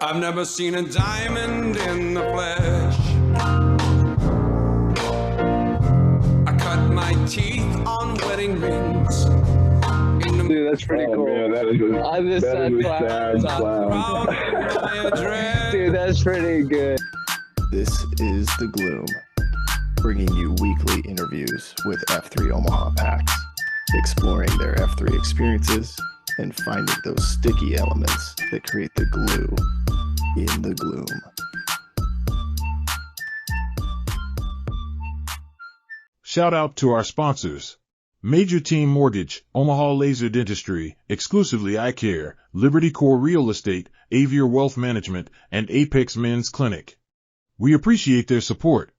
I've never seen a diamond in the flesh. I cut my teeth on wedding rings. Dude, that's pretty cool. Man, that is a sad clown. Dude, that's pretty good. This is The Gloom, bringing you weekly interviews with F3 Omaha packs, exploring their F3 experiences and finding those sticky elements that create the glue in the gloom. Shout out to our sponsors: Major Team Mortgage, Omaha Laser Dentistry, Exclusively Eye Care, Liberty Core Real Estate, Avier Wealth Management, and Apex Men's Clinic. We appreciate their support.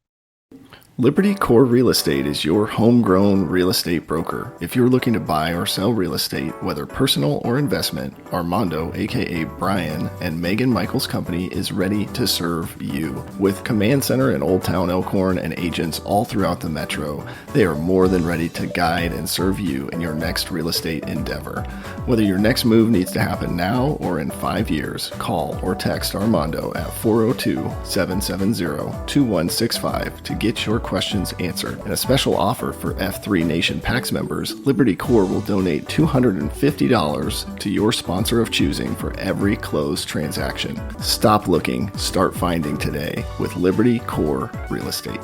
Liberty Core Real Estate is your homegrown real estate broker. If you're looking to buy or sell real estate, whether personal or investment, Armando, aka Brian, and Megan Michaels' company is ready to serve you. With Command Center in Old Town Elkhorn and agents all throughout the metro, they are more than ready to guide and serve you in your next real estate endeavor. Whether your next move needs to happen now or in 5 years, call or text Armando at 402-770-2165 to get your questions answered. And a special offer for F3 Nation PAX members, Liberty Core will donate $250 to your sponsor of choosing for every closed transaction. Stop looking, start finding today with Liberty Core Real Estate.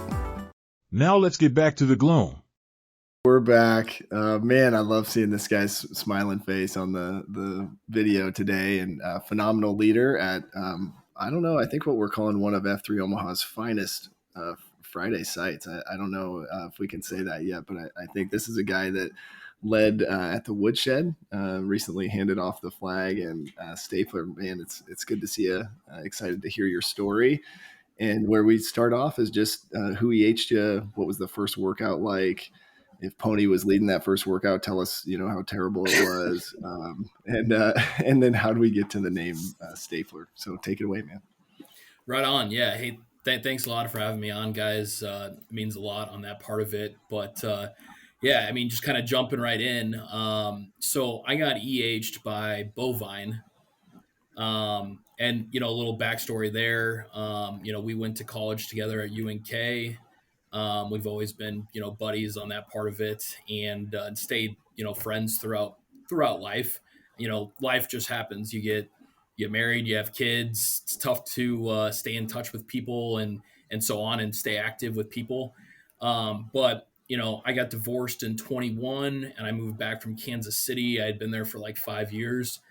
Now let's get back to the gloom. We're back. Man, I love seeing this guy's smiling face on the video today, and phenomenal leader at, I don't know, I think what we're calling one of F3 Omaha's finest Friday sites. I don't know if we can say that yet, but I think this is a guy that led at the Woodshed, recently handed off the flag, and Stapler. Man, it's good to see you. Excited to hear your story. And where we start off is just who EH'd you, what was the first workout like? If Pony was leading that first workout, tell us, how terrible it was. And then how do we get to the name Stapler? So take it away, man. Right on. Yeah. Hey, thanks a lot for having me on, guys. It means a lot on that part of it. But yeah, I mean, just kind of jumping right in. So I got EH'd by Bovine. And, a little backstory there. We went to college together at UNK. We've always been, buddies on that part of it, and stayed, friends throughout life. Life just happens. You get married, you have kids. It's tough to stay in touch with people and so on, and stay active with people. But I got divorced in 21, and I moved back from Kansas City. I had been there for like 5 years,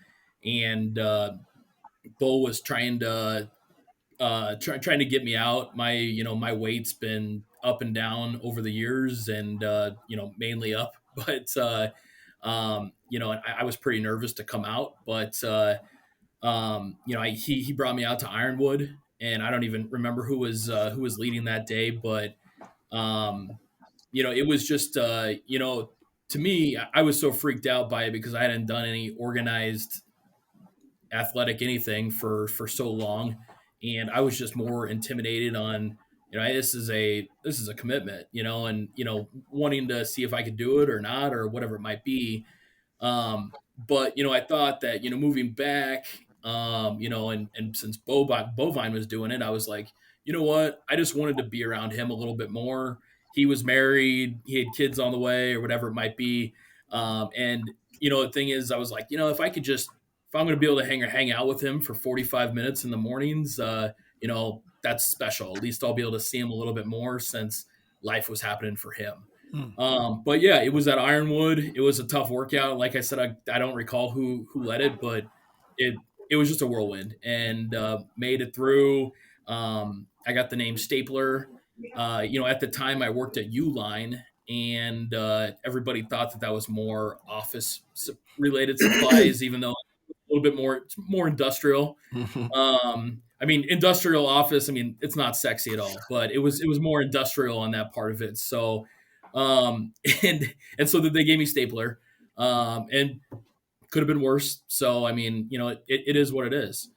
and Bo was trying to get me out. My weight's been up and down over the years, and mainly up, but I was pretty nervous to come out, but he brought me out to Ironwood, and I don't even remember who was leading that day, but it was just to me, I was so freaked out by it because I hadn't done any organized athletic anything for so long. And I was just more intimidated on, this is a commitment, and, wanting to see if I could do it or not, or whatever it might be. But, I thought that, moving back, and since Bovine was doing it, I was like, you know what? I just wanted to be around him a little bit more. He was married, he had kids on the way, or whatever it might be. And, the thing is, I was like, if I'm going to be able to hang out with him for 45 minutes in the mornings, that's special. At least I'll be able to see him a little bit more since life was happening for him. But yeah, it was at Ironwood. It was a tough workout. Like I said, I don't recall who led it, but it was just a whirlwind, and made it through. I got the name Stapler. At the time I worked at Uline, and everybody thought that was more office related supplies, even though a little bit more industrial. Industrial office, it's not sexy at all, but it was more industrial on that part of it. So, and so that they gave me Stapler, and could have been worse. So, it is what it is.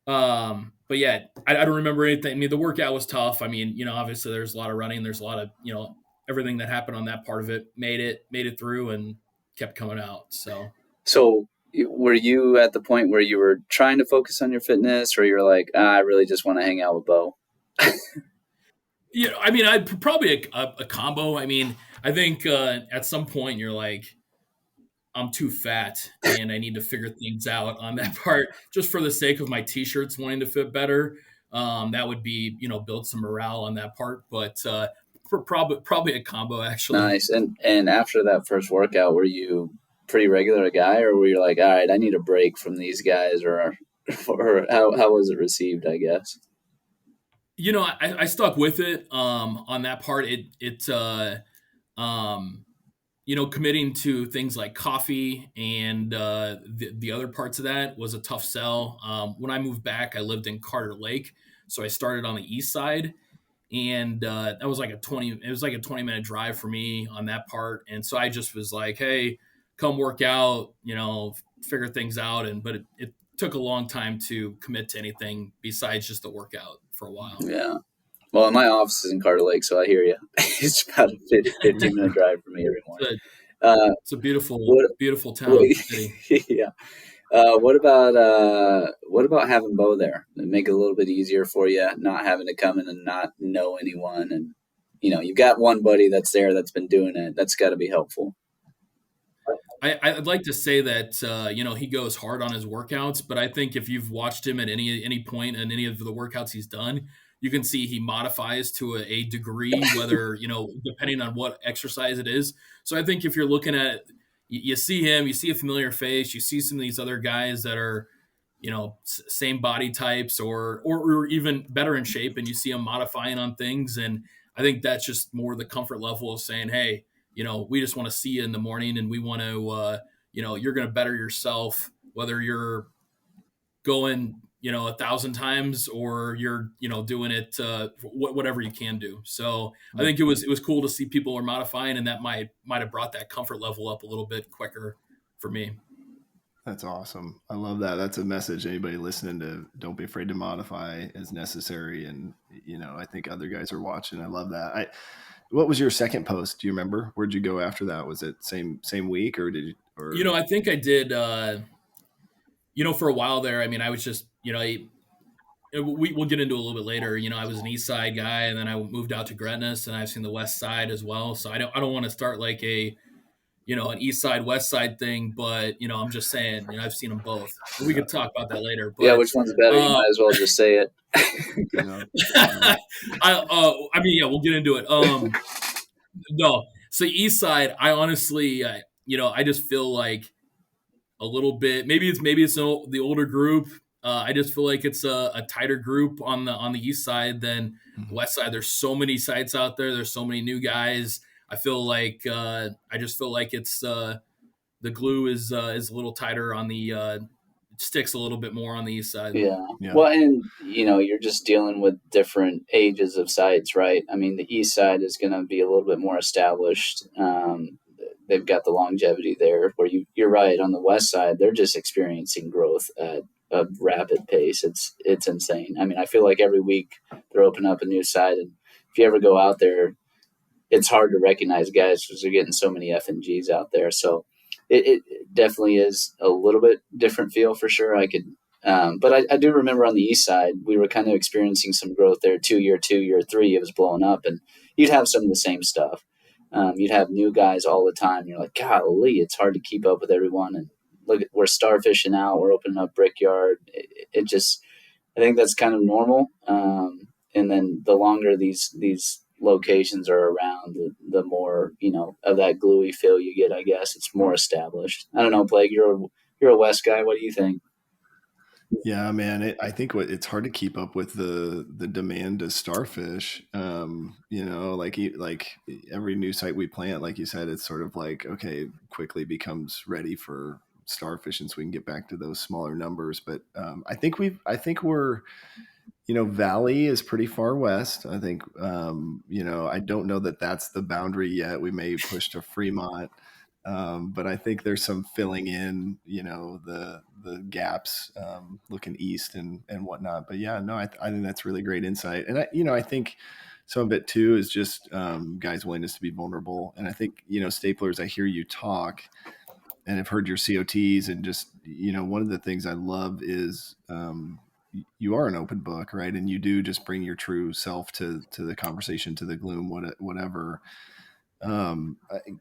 But yeah, I don't remember anything. The workout was tough. Obviously there's a lot of running, there's a lot of, everything that happened on that part of it, made it through and kept coming out. So were you at the point where you were trying to focus on your fitness, or you're like, I really just want to hang out with Bo? I mean, I'd probably a combo. I mean, I think at some point you're like, I'm too fat and I need to figure things out on that part just for the sake of my t-shirts wanting to fit better. That would be, build some morale on that part, but for probably a combo actually. Nice. And after that first workout, were you pretty regular guy, or were you like, all right, I need a break from these guys, or how was it received, I guess? I stuck with it on that part. Committing to things like coffee and the other parts of that was a tough sell. When I moved back, I lived in Carter Lake, so I started on the east side, and that was like a 20-minute drive for me on that part. And so I just was like, hey, come work out, figure things out. But it took a long time to commit to anything besides just the workout for a while. Yeah. Well, my office is in Carter Lake, so I hear you. It's about a 15-minute drive for me every morning. It's a beautiful town. Yeah. What about having Bo there? It'd make it a little bit easier for you, not having to come in and not know anyone, and you've got one buddy that's there that's been doing it. That's got to be helpful. I'd like to say that he goes hard on his workouts, but I think if you've watched him at any point in any of the workouts he's done, you can see he modifies to a degree, whether depending on what exercise it is. So I think if you're looking at, you see him, you see a familiar face, you see some of these other guys that are same body types or even better in shape, and you see them modifying on things, and I think that's just more the comfort level of saying, hey, we just want to see you in the morning, and we want to, you're going to better yourself, whether you're going, 1,000 times or you're, doing it, whatever you can do. So I think it was cool to see people are modifying, and that might have brought that comfort level up a little bit quicker for me. That's awesome. I love that. That's a message. Anybody listening to, don't be afraid to modify as necessary. And, I think other guys are watching. I love that. What was your second post? Do you remember? Where'd you go after that? Was it same week, or did you? I think I did. For a while there. I mean, I was just, we'll get into it a little bit later. I was an East Side guy, and then I moved out to Gretna, and I've seen the West Side as well. So I don't want to start like an East Side West Side thing, but I'm just saying, I've seen them both. We could talk about that later. But, yeah, which one's better? You might as well just say it. We'll get into it. No, so East Side, I honestly, I just feel like a little bit. Maybe it's the older group. I just feel like it's a tighter group on the East Side than the West Side. There's so many sites out there. There's so many new guys. I feel like I just feel like it's the glue is a little tighter on the sticks a little bit more on the East Side. Yeah. Well, and you're just dealing with different ages of sites, right? I mean, the East Side is going to be a little bit more established. They've got the longevity there. Where you're right, on the West Side, they're just experiencing growth at a rapid pace. It's insane. I mean, I feel like every week they're opening up a new side, and if you ever go out there, it's hard to recognize guys because they're getting so many F and Gs out there. So it definitely is a little bit different feel for sure. But I do remember on the East Side, we were kind of experiencing some growth there. 2 year 3, it was blowing up, and you'd have some of the same stuff. You'd have new guys all the time. You're like, golly, it's hard to keep up with everyone. And look, we're starfishing out. We're opening up Brickyard. I think that's kind of normal. And then the longer these locations are around, the more of that gluey feel you get. I guess it's more established. I don't know, Plague. You're a West guy. What do you think? Yeah, man. I think it's hard to keep up with the demand to starfish. Like every new site we plant, like you said, it's sort of like, okay, quickly becomes ready for starfishing, so we can get back to those smaller numbers. But I think we're Valley is pretty far west. I think I don't know that that's the boundary yet. We may push to Fremont. But I think there's some filling in, the gaps, looking east and whatnot. But yeah, no, I think that's really great insight. And I think some of it too is just guys' willingness to be vulnerable. And I think, Staplers, I hear you talk, and have heard your COTs, and just, one of the things I love is, you are an open book, right? And you do just bring your true self to the conversation, to the gloom, whatever.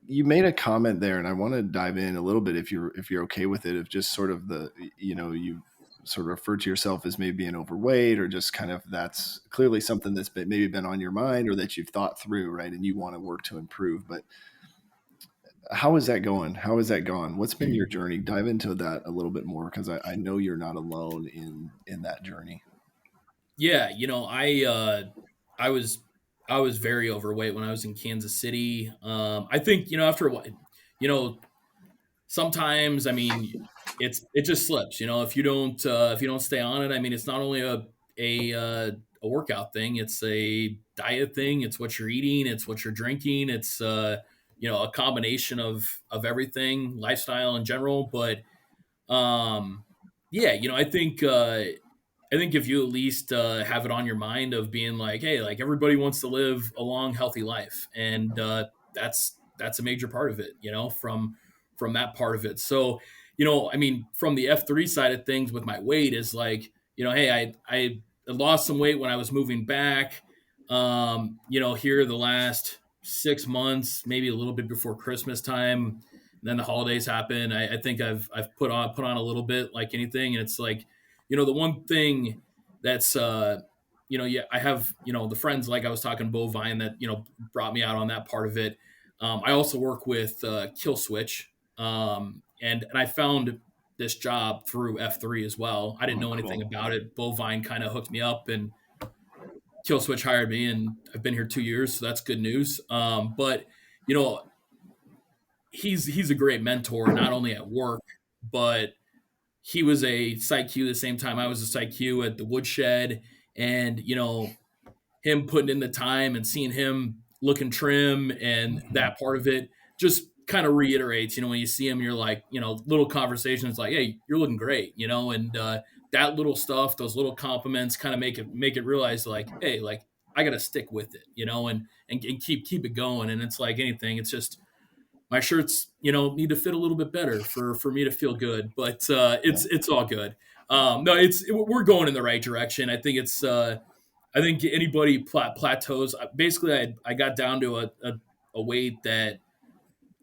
You made a comment there, and I want to dive in a little bit, if you're okay with it, of just sort of you sort of refer to yourself as maybe being overweight, or just kind of, that's clearly something that's maybe been on your mind, or that you've thought through, right? And you want to work to improve. But how is that going? How has that gone? What's been your journey? Dive into that a little bit more, because I know you're not alone in that journey. Yeah, I was very overweight when I was in Kansas City. I think, after a while, you know, sometimes, I mean, it just slips, if you don't stay on it. I mean, it's not only a workout thing, it's a diet thing, it's what you're eating, it's what you're drinking, it's a combination of everything, lifestyle in general. But yeah, I think if you at least have it on your mind of being like, hey, like, everybody wants to live a long, healthy life, and that's a major part of it, from that part of it. So, I mean, from the F3 side of things with my weight is like, hey, I lost some weight when I was moving back. Here the last 6 months, maybe a little bit before Christmas time. And then the holidays happen. I think I've put on a little bit, like anything, and it's like, the one thing that's yeah, I have, the friends, like I was talking, Bovine, that brought me out on that part of it. I also work with Kill Switch, and I found this job through F3 as well. I didn't know anything about it. Bovine kind of hooked me up, and Kill Switch hired me, and I've been here 2 years, so that's good news. But you know, he's a great mentor, not only at work, but he was a Psych Q the same time I was a Psych Q at the Woodshed. And, him putting in the time and seeing him looking trim, and that part of it just kind of reiterates, when you see him, you're like, little conversations like, hey, you're looking great, and that little stuff, those little compliments kind of make it realize, like, hey, like, I got to stick with it, and keep it going. And it's like anything, it's just, my shirts, need to fit a little bit better for me to feel good, but it's all good. No, we're going in the right direction. I think I think anybody plateaus. Basically, I got down to a weight that,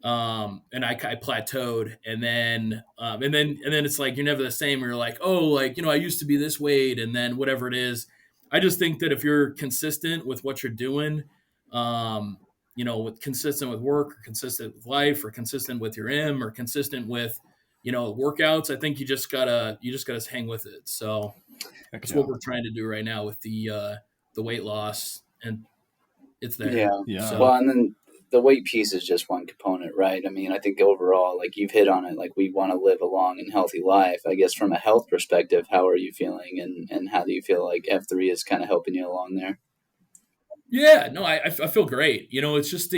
and I plateaued, and then it's like, you're never the same. Where you're like, oh, like, I used to be this weight, and then whatever it is. I just think that if you're consistent with what you're doing, with consistent with work, or consistent with life, or consistent with your or consistent with, workouts, I think you just gotta hang with it. So that's what we're trying to do right now with the weight loss, and it's there. Yeah. So, well, and then the weight piece is just one component, right? I mean, I think overall, like, you've hit on it, like, we want to live a long and healthy life. I guess from a health perspective, how are you feeling, and how do you feel like F3 is kind of helping you along there? yeah, no, I feel great. It's just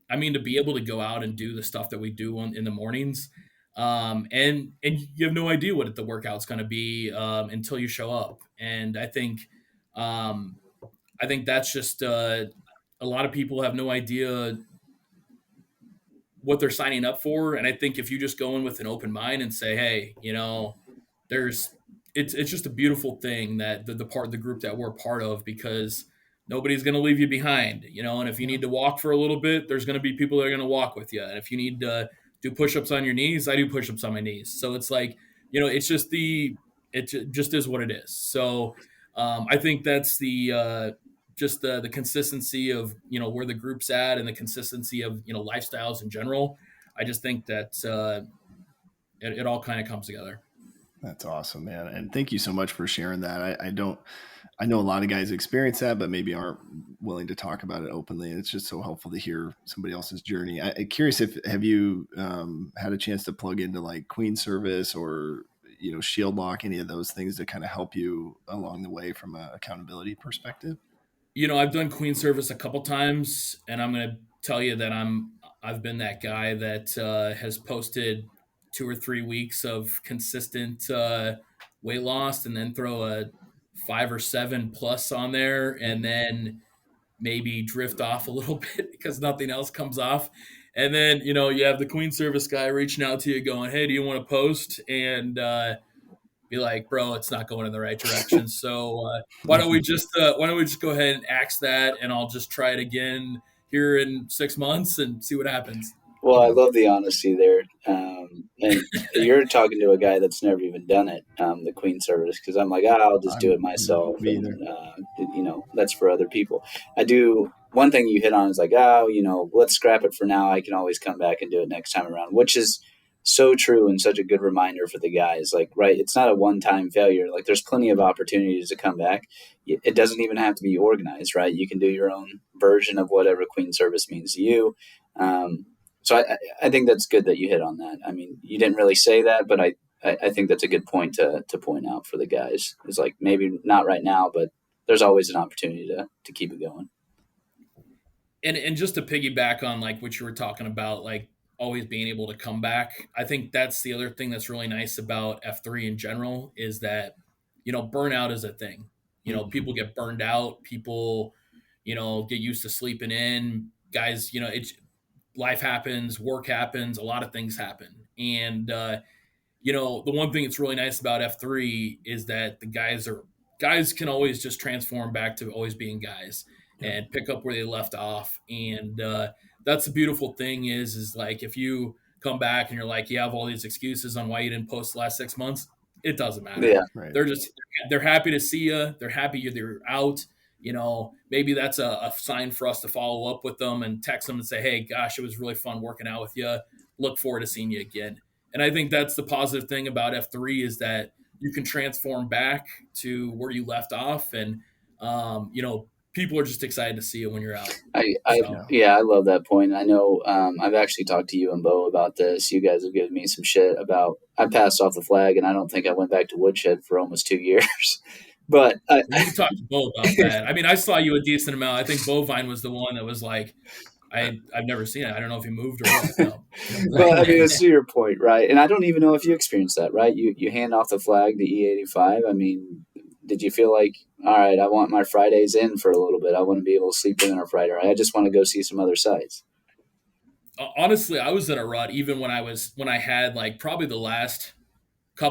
I mean, to be able to go out and do the stuff that we do in the mornings, and you have no idea what the workout's going to be until you show up. And I think that's just a lot of people have no idea what they're signing up for. And I think if you just go in with an open mind and say, hey, it's just a beautiful thing that the part of the group that we're part of, because nobody's going to leave you behind, and if you need to walk for a little bit, there's going to be people that are going to walk with you. And if you need to do push-ups on your knees, I do push-ups on my knees. So it's like, it's just it just is what it is. So I think that's just the consistency of, where the group's at, and the consistency of, lifestyles in general. I just think that it all kind of comes together. That's awesome, man. And thank you so much for sharing that. I know a lot of guys experience that, but maybe aren't willing to talk about it openly. And it's just so helpful to hear somebody else's journey. I'm curious, have you had a chance to plug into like Queen Service, or, Shield Lock, any of those things to kind of help you along the way from an accountability perspective? I've done Queen Service a couple times, and I'm going to tell you that I've been that guy that has posted 2 or 3 weeks of consistent weight loss, and then throw a 5 or 7 plus on there, and then maybe drift off a little bit because nothing else comes off. And then, you know, you have the Queen Service guy reaching out to you going, hey, do you want to post? And be like, bro, it's not going in the right direction. So why don't we just go ahead and axe that, and I'll just try it again here in 6 months and see what happens. Well, I love the honesty there. And you're talking to a guy that's never even done it, the Queen Service, because I'm like, I'll just do it myself. Me And, either. that's for other people. I do. One thing you hit on is like, let's scrap it for now. I can always come back and do it next time around, which is so true and such a good reminder for the guys. Like, right, it's not a one-time failure. Like, there's plenty of opportunities to come back. It doesn't even have to be organized, right? You can do your own version of whatever Queen Service means to you. So I think that's good that you hit on that. I mean, you didn't really say that, but I think that's a good point to point out for the guys. It's like, maybe not right now, but there's always an opportunity to keep it going. And just to piggyback on like what you were talking about, like always being able to come back, I think that's the other thing that's really nice about F3 in general is that, you know, burnout is a thing. You know, people get burned out, people, you know, get used to sleeping in. Guys, you know, life happens, work happens, a lot of things happen. And, you know, the one thing that's really nice about F3 is that the guys can always just transform back to always being guys and pick up where they left off. And that's the beautiful thing is like, if you come back and you're like, you have all these excuses on why you didn't post the last 6 months, it doesn't matter. Yeah. Right. They're happy to see you. They're happy you're out. You know, maybe that's a sign for us to follow up with them and text them and say, hey, gosh, it was really fun working out with you. Look forward to seeing you again. And I think that's the positive thing about F3 is that you can transform back to where you left off. And, you know, people are just excited to see you when you're out. I love that point. I know I've actually talked to you and Bo about this. You guys have given me some shit about I passed off the flag and I don't think I went back to woodshed for almost 2 years. But we can talk to Bo about that. I mean, I saw you a decent amount. I think Bovine was the one that was like, I've never seen it. I don't know if he moved or what. No. But I mean, it's to your point, right? And I don't even know if you experienced that, right? You hand off the flag to E85. I mean, did you feel like, all right, I want my Fridays in for a little bit. I want to be able to sleep in on a Friday. Right? I just want to go see some other sites. Honestly, I was in a rut even when I had like probably the last 2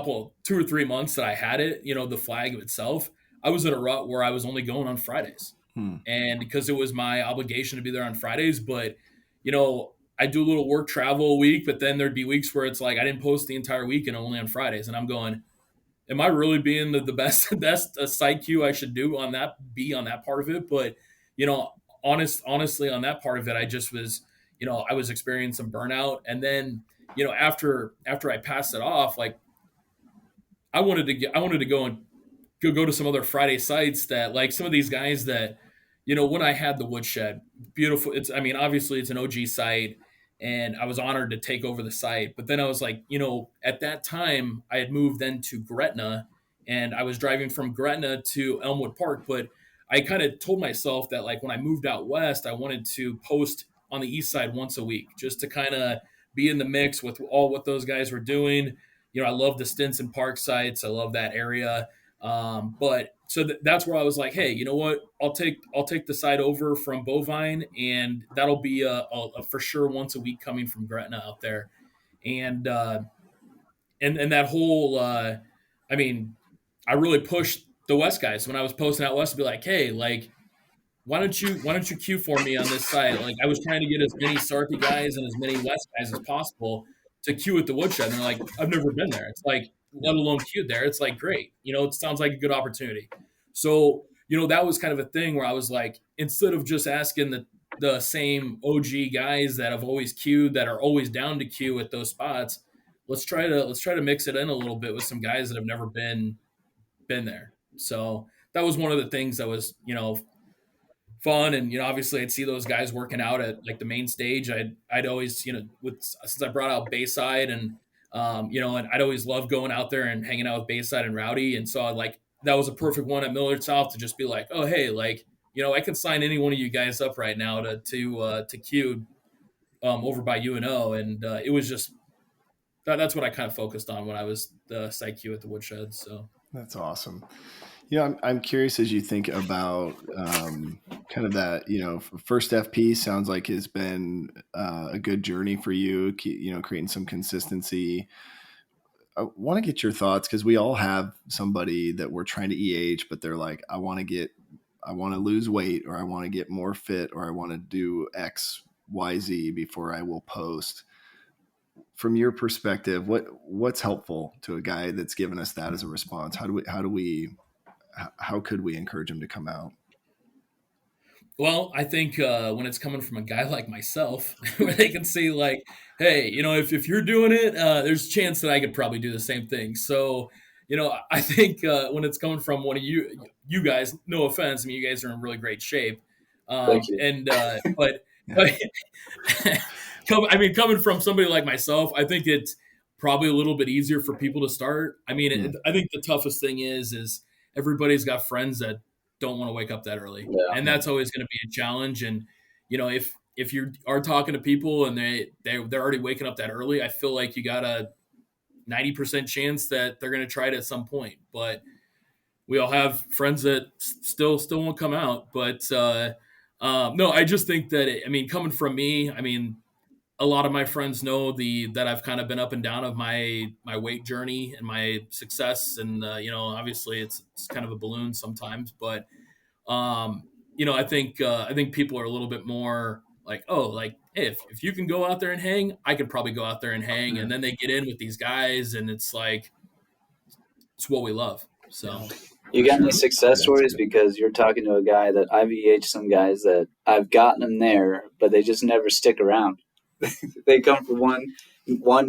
or 3 months that I had it, you know, the flag itself, I was in a rut where I was only going on Fridays. And because it was my obligation to be there on Fridays, but, you know, I do a little work travel a week, but then there'd be weeks where it's like, I didn't post the entire week and only on Fridays. And I'm going, am I really being the best site queue I should be on that part of it? But, you know, honestly, on that part of it, I just was, you know, I was experiencing some burnout. And then, you know, after I passed it off, like, I wanted to go to some other Friday sites that like some of these guys that, you know, when I had the woodshed, beautiful. Obviously it's an OG site and I was honored to take over the site. But then I was like, you know, at that time I had moved then to Gretna and I was driving from Gretna to Elmwood Park. But I kind of told myself that like when I moved out west, I wanted to post on the east side once a week just to kind of be in the mix with all what those guys were doing. You know, I love the Stinson Park sites. I love that area. But so that's where I was like, hey, you know what? I'll take the side over from Bovine, and that'll be a for sure once a week coming from Gretna out there, and that whole. I really pushed the West guys when I was posting out west to be like, hey, like, why don't you queue for me on this site? Like, I was trying to get as many Sarpy guys and as many West guys as possible to queue at the woodshed. And they're like, I've never been there. It's like, let alone queued there. It's like, great. You know, it sounds like a good opportunity. So, you know, that was kind of a thing where I was like, instead of just asking the same OG guys that have always queued, that are always down to queue at those spots, let's try to mix it in a little bit with some guys that have never been there. So that was one of the things that was, you know, fun. And, you know, obviously I'd see those guys working out at like the main stage. I'd always, you know, since I brought out Bayside and, you know, and I'd always love going out there and hanging out with Bayside and Rowdy. And so that was a perfect one at Millard South to just be like, oh, hey, like, you know, I can sign any one of you guys up right now to queue over by UNO. And it was just, that's what I kind of focused on when I was the site queue at the woodshed. So that's awesome. Yeah, I'm curious as you think about kind kind of that, first FP sounds like has been a good journey for you, creating some consistency. I want to get your thoughts because we all have somebody that we're trying to EH, but they're like, I want to lose weight, or I want to get more fit, or I want to do X, Y, Z before I will post. From your perspective, what's helpful to a guy that's given us that as a response? How could we encourage him to come out? Well, I think when it's coming from a guy like myself, where they can see like, hey, if you're doing it, there's a chance that I could probably do the same thing. So, I think when it's coming from one of you guys, no offense, I mean, you guys are in really great shape. Thank you. But coming from somebody like myself, I think it's probably a little bit easier for people to start. I mean, I think the toughest thing is everybody's got friends that don't want to wake up that early, and that's always going to be a challenge. And if you are talking to people and they're already waking up that early, I feel like you got a 90% chance that they're going to try it at some point. But we all have friends that still won't come out. But no, I just think that coming from me, a lot of my friends know that I've kind of been up and down of my weight journey and my success. And, obviously it's kind of a balloon sometimes, but, I think people are a little bit more like, oh, like, hey, if you can go out there and hang, I could probably go out there and hang. And then they get in with these guys and it's like, it's what we love. So you got any success stories? Because you're talking to a guy that I've EH'd some guys that I've gotten them there, but they just never stick around. They come for one,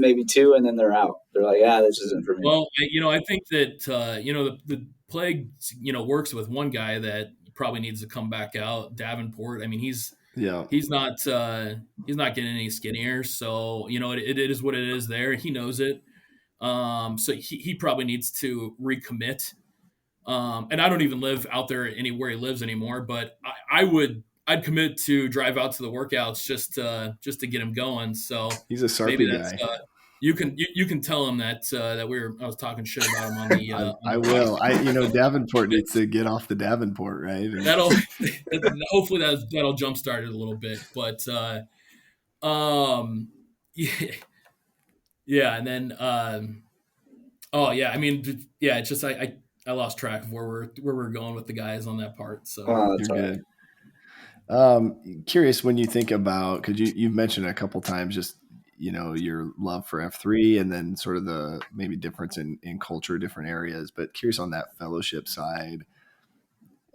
maybe two, and then they're out. They're like, this isn't for me. Well, I think that, the plague, works with one guy that probably needs to come back out, Davenport. I mean, he's not getting any skinnier. So, it is what it is there. He knows it. So he probably needs to recommit. And I don't even live out there anywhere he lives anymore, but I'd commit to drive out to the workouts just to get him going. So he's a Sarpy guy. You can tell him that I was talking shit about him on the. I will. Davenport needs to get off the Davenport, right? Hopefully that'll jumpstart it a little bit, but yeah, and then it's just I lost track of where we're going with the guys on that part. So that's you're right. Good. Curious when you think about, because you've mentioned a couple times just your love for F3 and then sort of the maybe difference in culture, different areas, but curious on that fellowship side.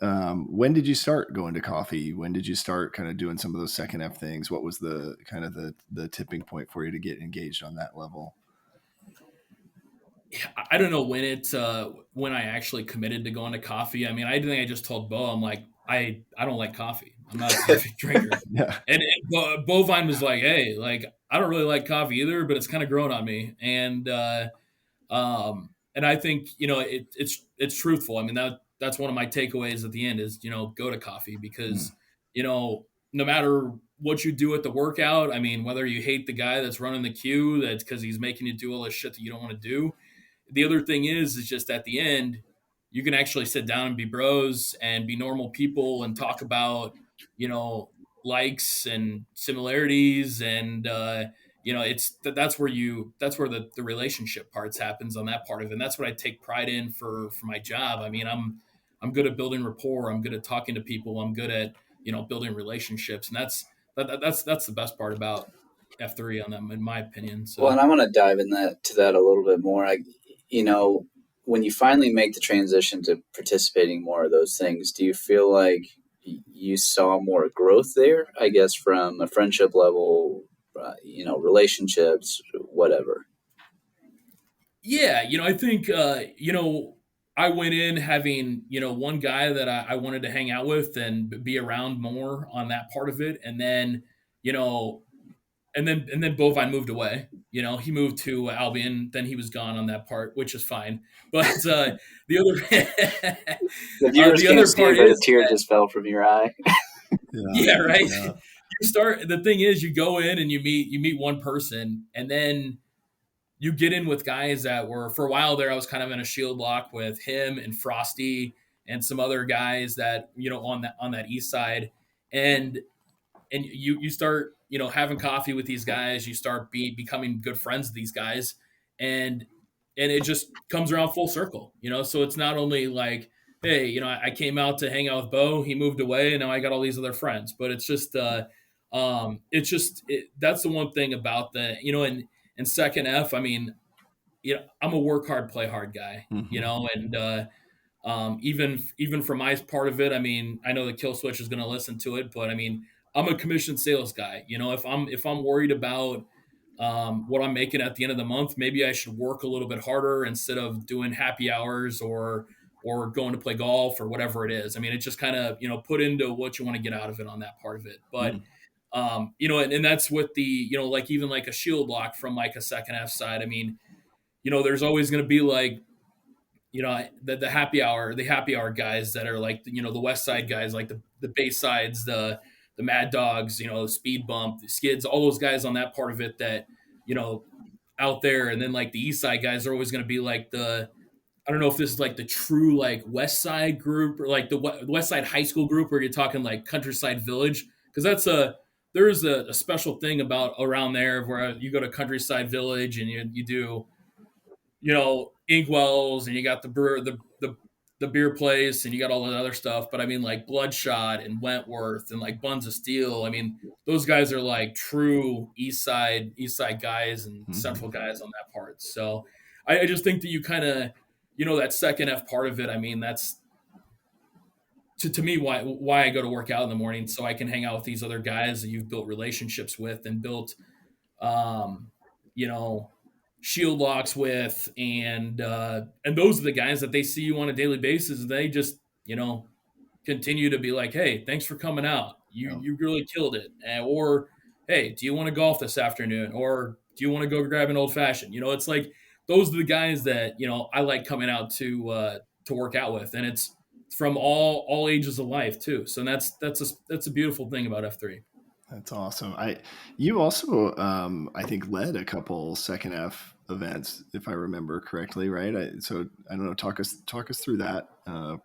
When did you start going to coffee? When did you start kind of doing some of those second F things? What was the kind of the tipping point for you to get engaged on that level? I don't know when I actually committed to going to coffee. I mean, I think I just told Bo, I'm like, I don't like coffee. I'm not a coffee drinker. Yeah. And Bovine was like, hey, like, I don't really like coffee either, but it's kind of grown on me. And I think, it's truthful. I mean, that's one of my takeaways at the end is, go to coffee because, no matter what you do at the workout, I mean, whether you hate the guy that's running the queue, that's because he's making you do all this shit that you don't want to do. The other thing is just at the end, you can actually sit down and be bros and be normal people and talk about, likes and similarities. And, that's where the relationship parts happens on that part of it. And that's what I take pride in for my job. I mean, I'm good at building rapport. I'm good at talking to people. I'm good at, building relationships. And that's the best part about F3 on them, in my opinion. So. Well, and I want to dive to that a little bit more. When you finally make the transition to participating more of those things, do you feel like you saw more growth there, I guess, from a friendship level, relationships, whatever? Yeah. I think, I went in having, one guy that I wanted to hang out with and be around more on that part of it. And then, and then Bovine moved away. He moved to Albion. Then he was gone on that part, which is fine. But the other part is a tear just fell from your eye. Yeah, right. Yeah. The thing is, you go in and you meet one person, and then you get in with guys that were, for a while there, I was kind of in a shield lock with him and Frosty and some other guys that on that east side. and you start having coffee with these guys, you start becoming good friends with these guys, and it just comes around full circle, so it's not only like, hey, I came out to hang out with Bo, he moved away, and now I got all these other friends. But it's just that's the one thing about the in second F. I mean, I'm a work hard, play hard guy, and even for my part of it, I mean, I know the Kill Switch is going to listen to it, but I mean, I'm a commission sales guy. If I'm worried about what I'm making at the end of the month, maybe I should work a little bit harder instead of doing happy hours or going to play golf or whatever it is. I mean, it's just kind of put into what you want to get out of it on that part of it. But and that's with the like even like a shield lock from like a second F side. I mean, there's always going to be like the happy hour guys that are like the West Side guys, like the Bay Sides, the Mad Dogs, the Speed Bump, the Skids, all those guys on that part of it that out there. And then like the East Side guys are always going to be like I don't know if this is like the true like West Side group or like the West Side high school group, or you're talking like Countryside Village, because there's a special thing about around there where you go to Countryside Village and you do Inkwells, and you got the beer place, and you got all that other stuff. But I mean, like Bloodshot and Wentworth and like Buns of Steel. I mean, those guys are like true East Side guys and Central guys on that part. So I just think that you kind of, that second F part of it. I mean, that's to me why I go to work out in the morning, so I can hang out with these other guys that you've built relationships with and built, you know, shield locks with, and those are the guys that they see you on a daily basis. They just continue to be like, hey, thanks for coming out, you really killed it, or hey, do you want to golf this afternoon, or do you want to go grab an old fashioned? It's like those are the guys that I like coming out to work out with, and it's from all ages of life too. So that's a beautiful thing about F3. That's awesome. You also I think led a couple second F events, if I remember correctly, right? So I don't know. Talk us through that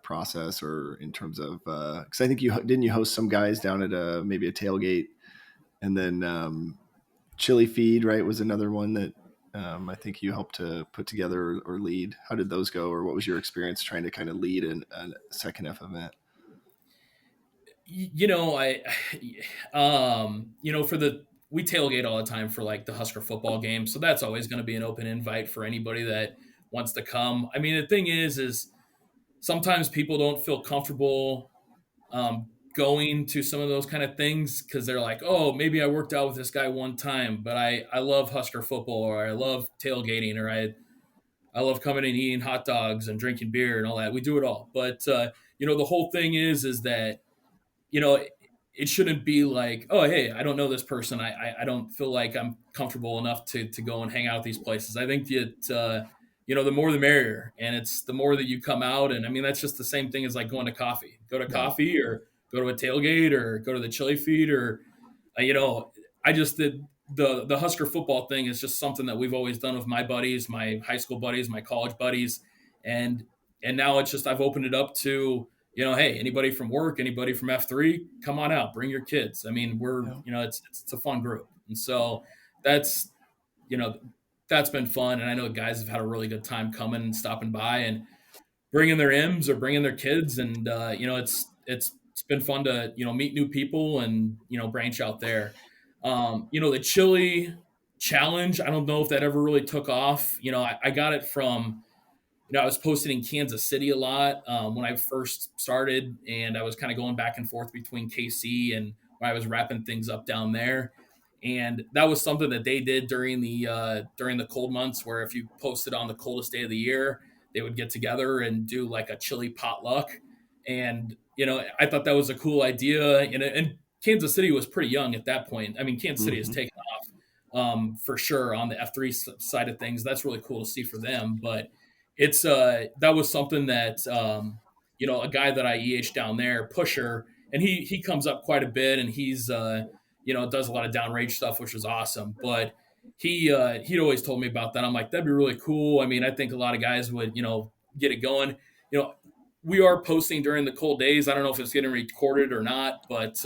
process, or in terms of because I think you host some guys down at maybe a tailgate, and then Chili Feed, right, was another one that I think you helped to put together or lead. How did those go, or what was your experience trying to kind of lead a second F event? We tailgate all the time for like the Husker football game. So that's always going to be an open invite for anybody that wants to come. I mean, the thing is sometimes people don't feel comfortable going to some of those kind of things because they're like, oh, maybe I worked out with this guy one time, but I love Husker football, or I love tailgating, or I love coming and eating hot dogs and drinking beer and all that. We do it all. But, the whole thing is that, it shouldn't be like, oh, hey, I don't know this person. I don't feel like I'm comfortable enough to go and hang out at these places. I think that, the more the merrier. And it's the more that you come out. And I mean, that's just the same thing as like going to coffee. Go to coffee, or go to a tailgate, or go to the Chili Feed, or, I just did the Husker football thing is just something that we've always done with my buddies, my high school buddies, my college buddies. And now it's just, I've opened it up to, hey, anybody from work, anybody from F3, come on out, bring your kids. I mean, it's a fun group. And so that's been fun. And I know guys have had a really good time coming and stopping by and bringing their M's or bringing their kids. And, it's been fun to, meet new people and, branch out there. The chili challenge, I don't know if that ever really took off. I got it from, I was posting in Kansas City a lot when I first started, and I was kind of going back and forth between KC and when I was wrapping things up down there. And that was something that they did during the cold months, where if you posted on the coldest day of the year, they would get together and do like a chili potluck. And, I thought that was a cool idea. And Kansas City was pretty young at that point. I mean, Kansas City has taken off for sure on the F3 side of things. That's really cool to see for them. But it's that was something that a guy that I EH down there, Pusher, and he comes up quite a bit, and he's does a lot of downrange stuff, which was awesome. But he'd always told me about that. I'm like, that'd be really cool. I mean, I think a lot of guys would get it going. we are posting during the cold days. I don't know if it's getting recorded or not, but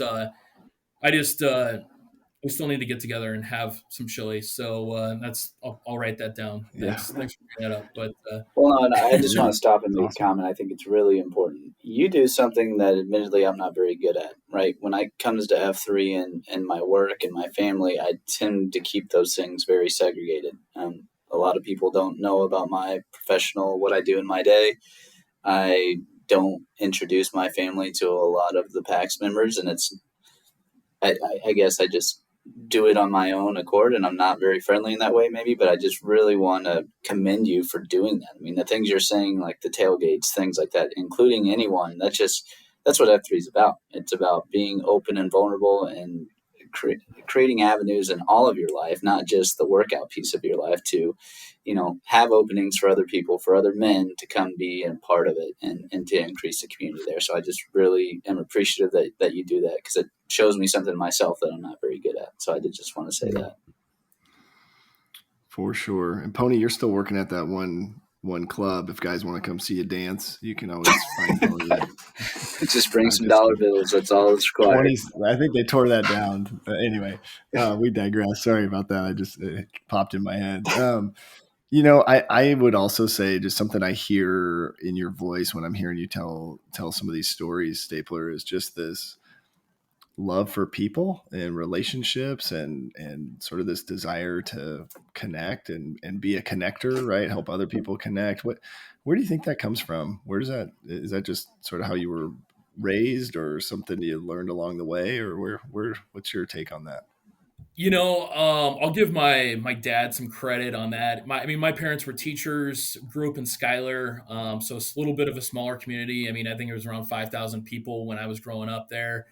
I just we still need to get together and have some chili. So I'll write that down. Yeah. Thanks for bringing that up. But Well, no, I just want to stop and make Awesome. a comment. I think it's really important. You do something that admittedly I'm not very good at, right? When it comes to F3 and my work and my family, I tend to keep those things very segregated. A lot of people don't know about my professional, what I do in my day. I don't introduce my family to a lot of the PAX members, and I guess I just do it on my own accord, and I'm not very friendly in that way, maybe, but I just really want to commend you for doing that. I mean, the things you're saying, like the tailgates, things like that, including anyone, that's what F3 is about. It's about being open and vulnerable and creating avenues in all of your life, not just the workout piece of your life, to have openings for other people, for other men to come be a part of it, and to increase the community there. So I just really am appreciative that you do that, because it shows me something myself that I'm not very good at. So I did just want to say that. For sure. And Pony, you're still working at that one club. If guys want to come see you dance, you can always find Pony. Just bring some dollar bills. That's all it's required. I think they tore that down. But anyway, we digress. Sorry about that. It popped in my head. I would also say just something I hear in your voice when I'm hearing you tell some of these stories, Stapler, is just this love for people and relationships and sort of this desire to connect and be a connector, right? Help other people connect. Where do you think that comes from? Is that just sort of how you were raised, or something you learned along the way, or what's your take on that? I'll give my dad some credit on that. My parents were teachers, grew up in Schuyler, so it's a little bit of a smaller community. I mean, I think it was around 5,000 people when I was growing up there.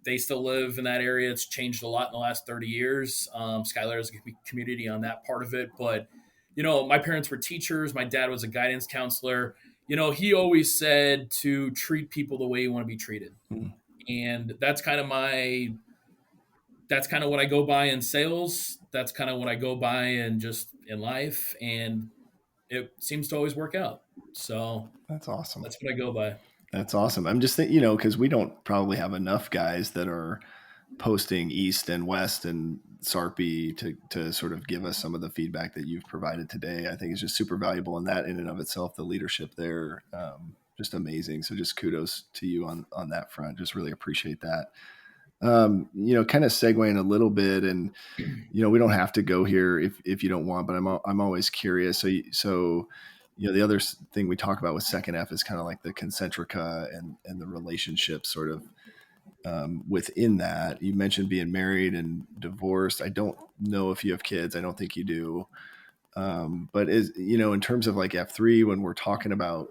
They still live in that area. It's changed a lot in the last 30 years. Schuyler is a community on that part of it. But, my parents were teachers. My dad was a guidance counselor. He always said to treat people the way you want to be treated. And that's kind of what I go by in sales. That's kind of what I go by in just in life. And it seems to always work out. So that's awesome. That's what I go by. That's awesome. I'm just thinking, because we don't probably have enough guys that are posting East and West and Sarpy to sort of give us some of the feedback that you've provided today. I think it's just super valuable, in that in and of itself, the leadership there, just amazing. So just kudos to you on that front. Just really appreciate that. Kind of segueing a little bit, and we don't have to go here if you don't want, but I'm always curious. So the other thing we talk about with Second F is kind of like the concentrica and the relationship sort of within that. You mentioned being married and divorced. I don't know if you have kids. I don't think you do. But in terms of like F3, when we're talking about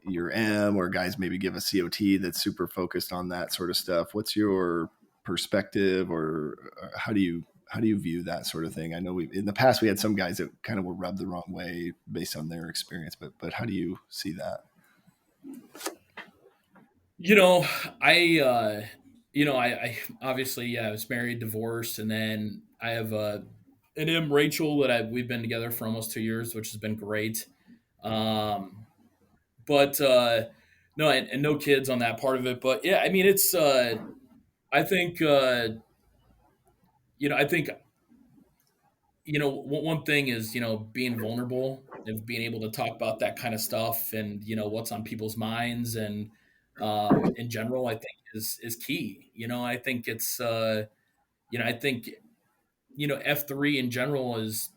your M, or guys maybe give a COT that's super focused on that sort of stuff, what's your perspective, or how do you view that sort of thing? I know in the past we had some guys that kind of were rubbed the wrong way based on their experience, but how do you see that? I obviously, I was married, divorced, and then I have an M, Rachel, that we've been together for almost 2 years, which has been great. But no, and no kids on that part of it. But yeah, I mean, it's I think one thing is being vulnerable and being able to talk about that kind of stuff, and what's on people's minds, and in general, I think is key. I think it's I think F3 in general is,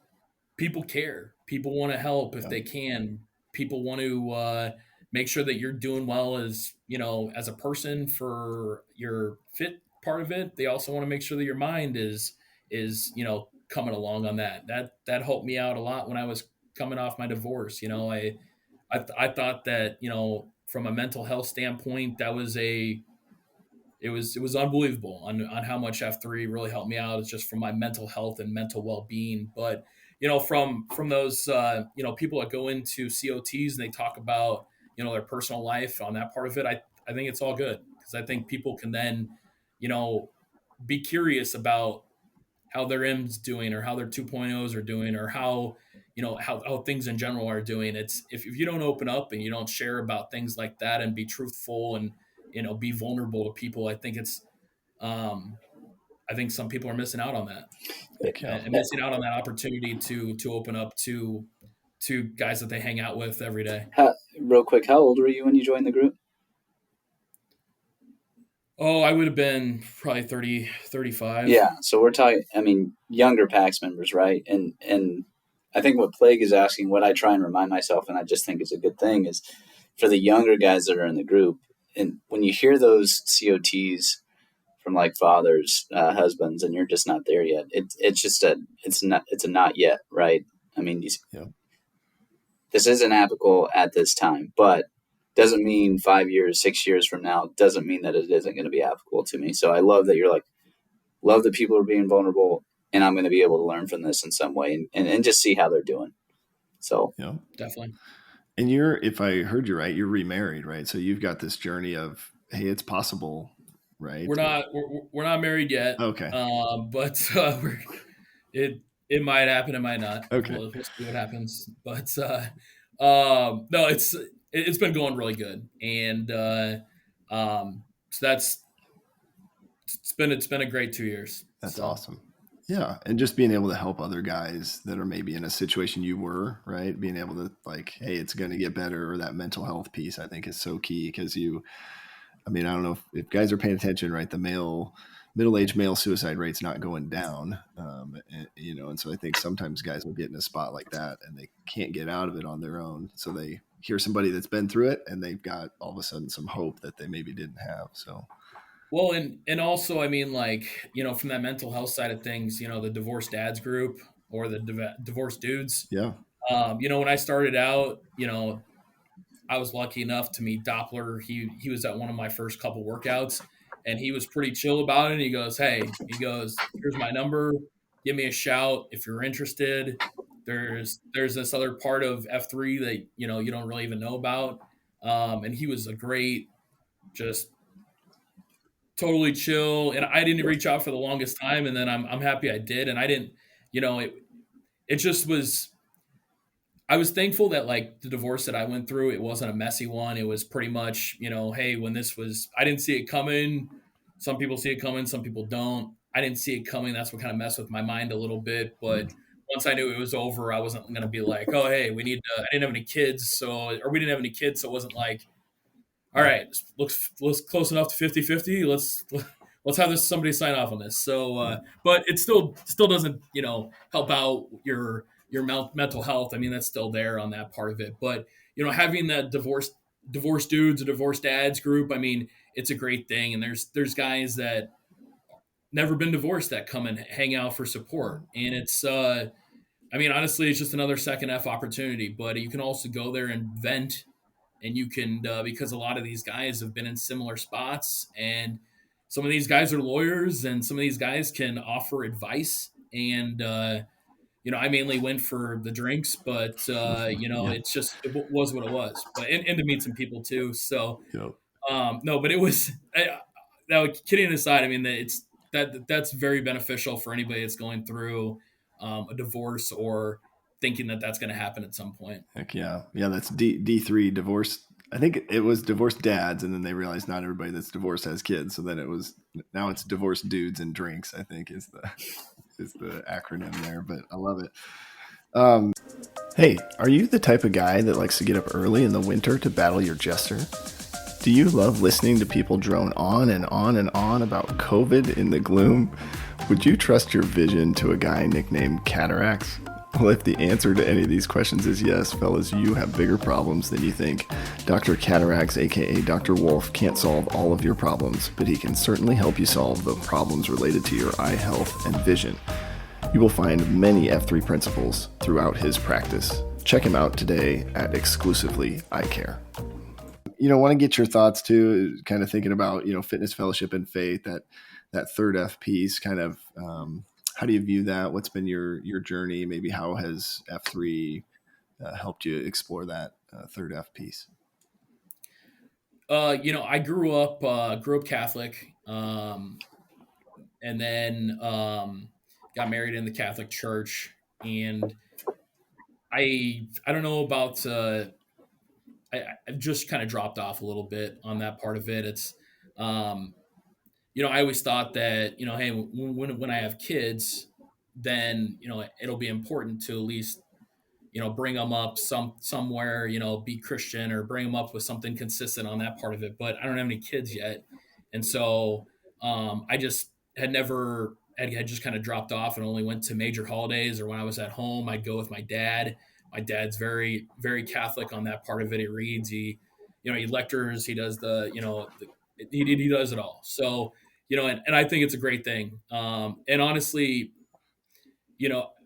people care, people want to help if they can, people want to make sure that you're doing well as a person for your fit part of it. They also want to make sure that your mind is coming along on that helped me out a lot when I was coming off my divorce. I thought that from a mental health standpoint, it was unbelievable on how much F3 really helped me out. It's just from my mental health and mental well-being. But from those people that go into COTs and they talk about their personal life on that part of it, I think it's all good, because I think people can then be curious about how their M's doing, or how their 2.0s are doing, or how how things in general are doing. It's if you don't open up and you don't share about things like that and be truthful and be vulnerable to people, um, I think some people are missing out on that and missing out on that opportunity to open up to guys that they hang out with every day. Real quick, how old were you when you joined the group? Oh, I would have been probably 30, 35. Yeah, so we're talking, I mean, younger PAX members, right? And I think what Plague is asking, what I try and remind myself, and I just think it's a good thing, is for the younger guys that are in the group, and when you hear those COTs from like fathers, husbands, and you're just not there yet, it's a not yet, right? I mean, this isn't applicable at this time, but doesn't mean 5 years, 6 years from now, doesn't mean that it isn't going to be applicable to me. So I love that you're like, love that people are being vulnerable, and I'm going to be able to learn from this in some way and just see how they're doing. So yeah, definitely. And if I heard you right, you're remarried, right? So you've got this journey of, hey, it's possible, right? We're not married yet. Okay. But it might happen, it might not. Okay. We'll see what happens. But no, it's been going really good, and so it's been a great 2 years. That's awesome. Yeah, and just being able to help other guys that are maybe in a situation you were, right? Being able to like, hey, it's going to get better, or that mental health piece, I think is so key because I don't know if guys are paying attention, right? The middle-aged male suicide rate's not going down, and so I think sometimes guys will get in a spot like that and they can't get out of it on their own. So they hear somebody that's been through it and they've got all of a sudden some hope that they maybe didn't have. So. Well, and also, from that mental health side of things, the divorced dads group or the divorced dudes. Yeah. When I started out, I was lucky enough to meet Doppler. He was at one of my first couple workouts, and he was pretty chill about it. He goes, here's my number. Give me a shout if you're interested. There's this other part of F3 that, you don't really even know about. And he was a great, just totally chill. And I didn't reach out for the longest time. And then I'm happy I did. And I didn't, it just was, I was thankful that like the divorce that I went through, it wasn't a messy one. It was pretty much, hey, when this was, I didn't see it coming. Some people see it coming, some people don't. I didn't see it coming. That's what kind of messed with my mind a little bit. But once I knew it was over, I wasn't going to be like, oh, hey, I didn't have any kids. We didn't have any kids. So it wasn't like, all right, looks close enough to 50-50. Let's have somebody sign off on this. So, but it still doesn't, help out your mental health. I mean, that's still there on that part of it. But, having that divorced dudes, a divorced dads group, I mean, it's a great thing. And there's guys that never been divorced that come and hang out for support. And it's, honestly, it's just another second F opportunity, but you can also go there and vent, and you can, because a lot of these guys have been in similar spots, and some of these guys are lawyers, and some of these guys can offer advice. And, I mainly went for the drinks, but, it's just, it was what it was, but, and to meet some people too. So, no, but it was, now kidding aside, that's very beneficial for anybody that's going through a divorce or thinking that that's going to happen at some point. Heck yeah. Yeah. That's D3 divorce. I think it was divorced dads, and then they realized not everybody that's divorced has kids. So then now it's divorced dudes and drinks, I think is the acronym there, but I love it. Hey, are you the type of guy that likes to get up early in the winter to battle your jester? Do you love listening to people drone on and on and on about COVID in the gloom? Would you trust your vision to a guy nicknamed Cataracts? Well, if the answer to any of these questions is yes, fellas, you have bigger problems than you think. Dr. Cataracts, aka Dr. Wolf, can't solve all of your problems, but he can certainly help you solve the problems related to your eye health and vision. You will find many F3 principles throughout his practice. Check him out today at Exclusively Eye Care. Want to get your thoughts too, kind of thinking about, fitness, fellowship, and faith, that third F piece, kind of, how do you view that? What's been your journey? Maybe how has F3 helped you explore that third F piece? I grew up Catholic, and then got married in the Catholic Church, and I don't know about I've just kind of dropped off a little bit on that part of it. It's um, I always thought that, hey, when I have kids, then it'll be important to at least bring them up somewhere, be Christian, or bring them up with something consistent on that part of it. But I don't have any kids yet, and so I just had just kind of dropped off and only went to major holidays, or when I was at home, I'd go with my dad. My dad's very very Catholic on that part of it. He reads, he lectures, he does he does it all. So and I think it's a great thing. And honestly,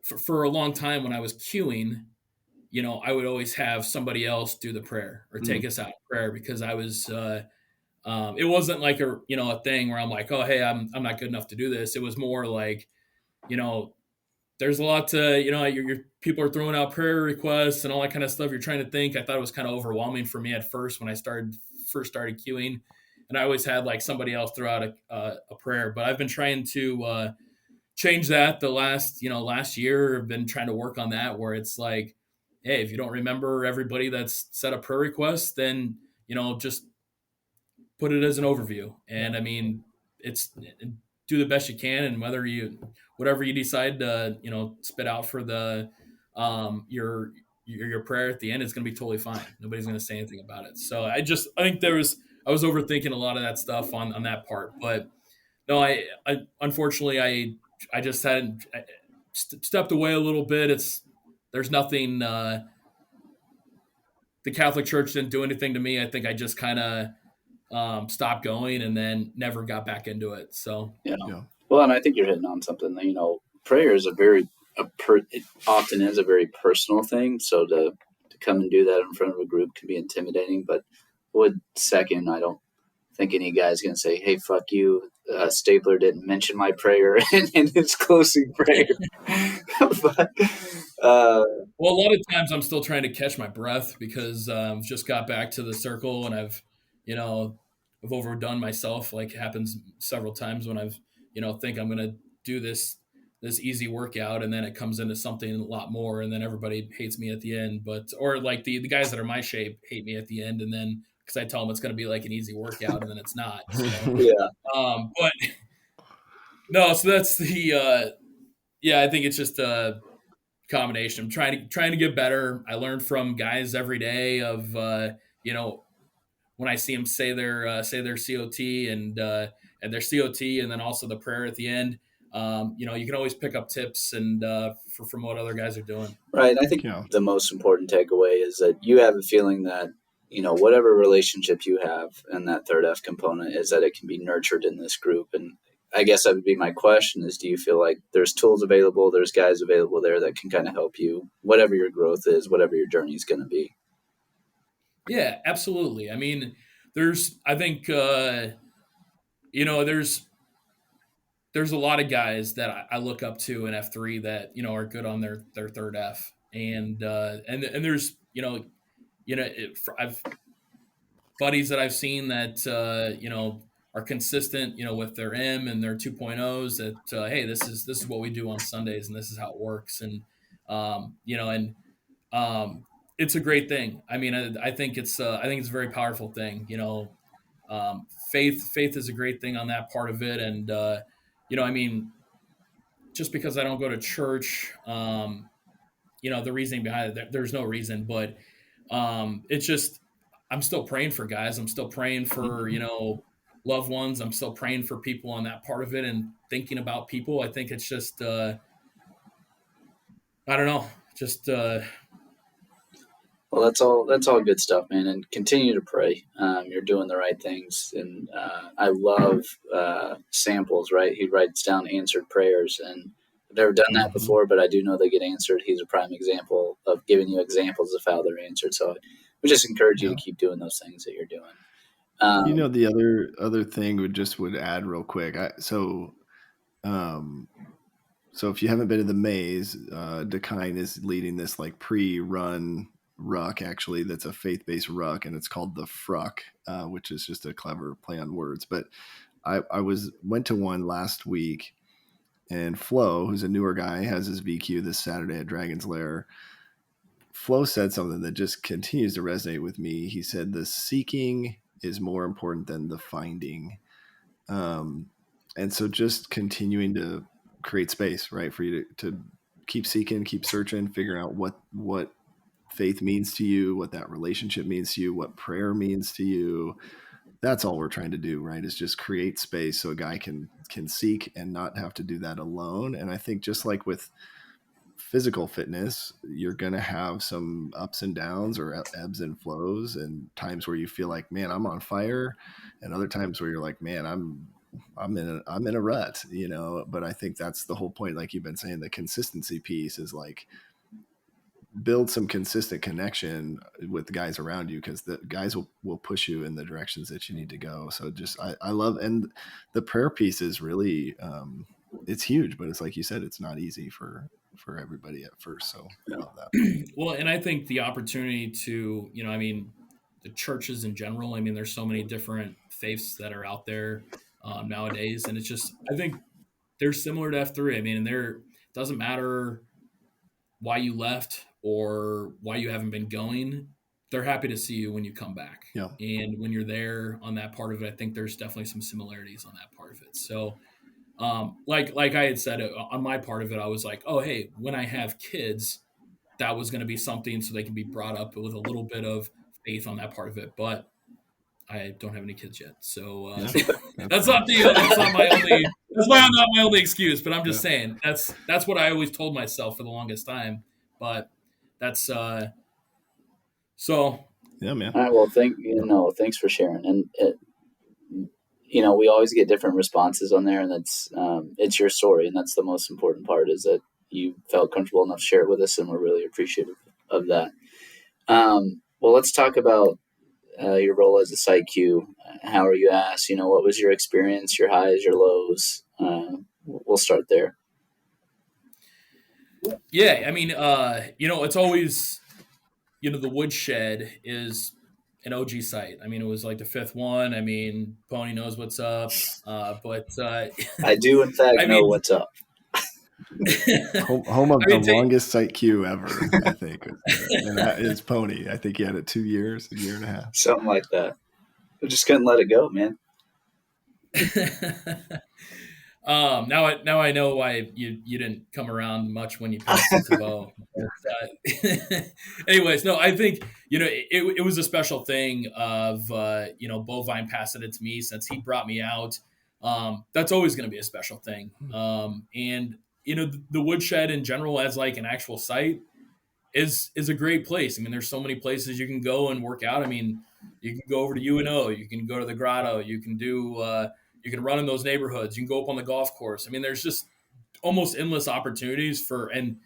for a long time when I was queuing, I would always have somebody else do the prayer or take us out in prayer, because I was, it wasn't like a thing where I'm like, oh, hey, I'm not good enough to do this. It was more like, you know, there's a lot to, your people are throwing out prayer requests and all that kind of stuff. You're trying to think. I thought it was kind of overwhelming for me at first when I first started queuing, and I always had like somebody else throw out a prayer. But I've been trying to change that the last year. I've been trying to work on that, where it's like, hey, if you don't remember everybody that's set a prayer request, then just put it as an overview. And I mean, it's do the best you can, and whatever you decide to spit out for the your prayer at the end, it's going to be totally fine. Nobody's going to say anything about it. So I think I was overthinking a lot of that stuff on that part. But no, I unfortunately I just hadn't stepped away a little bit. There's nothing. The Catholic Church didn't do anything to me. I think I just kind of stopped going and then never got back into it. So yeah. Well, and I think you're hitting on something. Prayer is it often is a very personal thing. So to come and do that in front of a group can be intimidating. But I don't think any guy's going to say, hey, fuck you, Stapler didn't mention my prayer in his closing prayer. But, well, a lot of times I'm still trying to catch my breath, because I've just got back to the circle, and I've overdone myself. Like, it happens several times when I've, think I'm going to do this easy workout, and then it comes into something a lot more, and then everybody hates me at the end. Or like the guys that are my shape hate me at the end, and then because I tell them it's going to be like an easy workout, and then it's not. So, yeah. But no, so that's the I think it's just a combination. I'm trying to get better. I learn from guys every day of when I see them say their COT and their COT, and then also the prayer at the end. You can always pick up tips and from what other guys are doing. Right. I think the most important takeaway is that you have a feeling that whatever relationship you have, and that third F component is that it can be nurtured in this group. And I guess that would be my question is, do you feel like there's tools available, there's guys available there that can kind of help you, whatever your growth is, whatever your journey is going to be? Yeah, absolutely. I mean, there's a lot of guys that I look up to in F3 that, are good on their third F. And there's, I've buddies that I've seen that, are consistent, with their M and their 2.0s that, hey, this is what we do on Sundays, and this is how it works. And, it's a great thing. I mean, I think it's a very powerful thing. Faith is a great thing on that part of it. And, I mean, just because I don't go to church, the reasoning behind it, there's no reason, but it's just, I'm still praying for guys. I'm still praying for, loved ones. I'm still praying for people on that part of it and thinking about people. I think it's just, I don't know, just, well, that's all good stuff, man. And continue to pray. You're doing the right things. And I love samples, right? He writes down answered prayers, and I've never done that before, but I do know they get answered. He's a prime example of giving you examples of how they're answered. So we just encourage you to keep doing those things that you're doing. The other thing would add real quick. So if you haven't been to the maze, Dakine is leading this like pre-run ruck, actually, that's a faith-based ruck, and it's called the Fruck, which is just a clever play on words. But I went to one last week, and Flo, who's a newer guy, has his VQ this Saturday at Dragon's Lair. Flo said something that just continues to resonate with me. He said the seeking is more important than the finding. And so just continuing to create space, right, for you to keep seeking, keep searching, figure out what faith means to you, what that relationship means to you, what prayer means to you. That's all we're trying to do, right? Is just create space so a guy can seek and not have to do that alone. And I think just like with physical fitness, you're going to have some ups and downs or ebbs and flows, and times where you feel like, man, I'm on fire, and other times where you're like, man, I'm in a rut, but I think that's the whole point. Like you've been saying, the consistency piece is like, build some consistent connection with the guys around you, because the guys will push you in the directions that you need to go. So just, I love, and the prayer piece is really, it's huge, but it's like you said, it's not easy for everybody at first. So I love that. Well, and I think the opportunity to, the churches in general, there's so many different faiths that are out there nowadays. And it's just, I think they're similar to F3. And there doesn't matter why you left or why you haven't been going. They're happy to see you when you come back. Yeah. And when you're there on that part of it, I think there's definitely some similarities on that part of it. So like I had said on my part of it, I was like, oh, hey, when I have kids, that was going to be something so they can be brought up with a little bit of faith on that part of it. But I don't have any kids yet. So that's not my only excuse, but I'm just saying that's what I always told myself for the longest time. But that's so. Yeah, man. All right. Well, thanks for sharing. And we always get different responses on there, and that's it's your story, and that's the most important part, is that you felt comfortable enough to share it with us, and we're really appreciative of that. Well, let's talk about your role as a site Q. How are you asked? What was your experience, your highs, your lows? We'll start there. Yeah, it's always, the woodshed is an OG site. It was like the fifth one. Pony knows what's up. But I do, in fact, know what's up. Home of the longest site queue ever, I think. And that is Pony. I think he had it 2 years, a year and a half. Something like that. I just couldn't let it go, man. Now I know why you didn't come around much when you passed it to Bo. Anyways, no, I think it was a special thing of Bo Vine passing it to me since he brought me out. That's always going to be a special thing. And the woodshed in general as like an actual site is a great place. There's so many places you can go and work out. You can go over to UNO, you can go to the grotto, you can do you can run in those neighborhoods, you can go up on the golf course. There's just almost endless opportunities and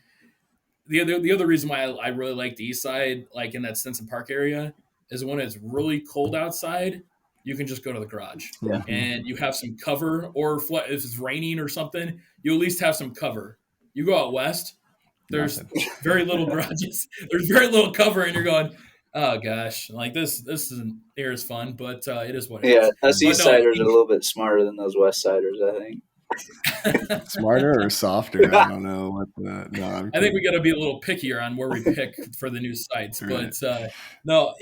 the other reason why I really like the east side, like in that Stinson Park area, is when it's really cold outside, you can just go to the garage and you have some cover, or if it's raining or something, you at least have some cover. You go out west, there's very little garages, there's very little cover, and you're going, oh gosh, like this isn't near as fun, but it is what it is. Yeah, us east siders are a little bit smarter than those west siders, I think. Smarter or softer? I don't know. I think we got to be a little pickier on where we pick for the new sites, right. But no,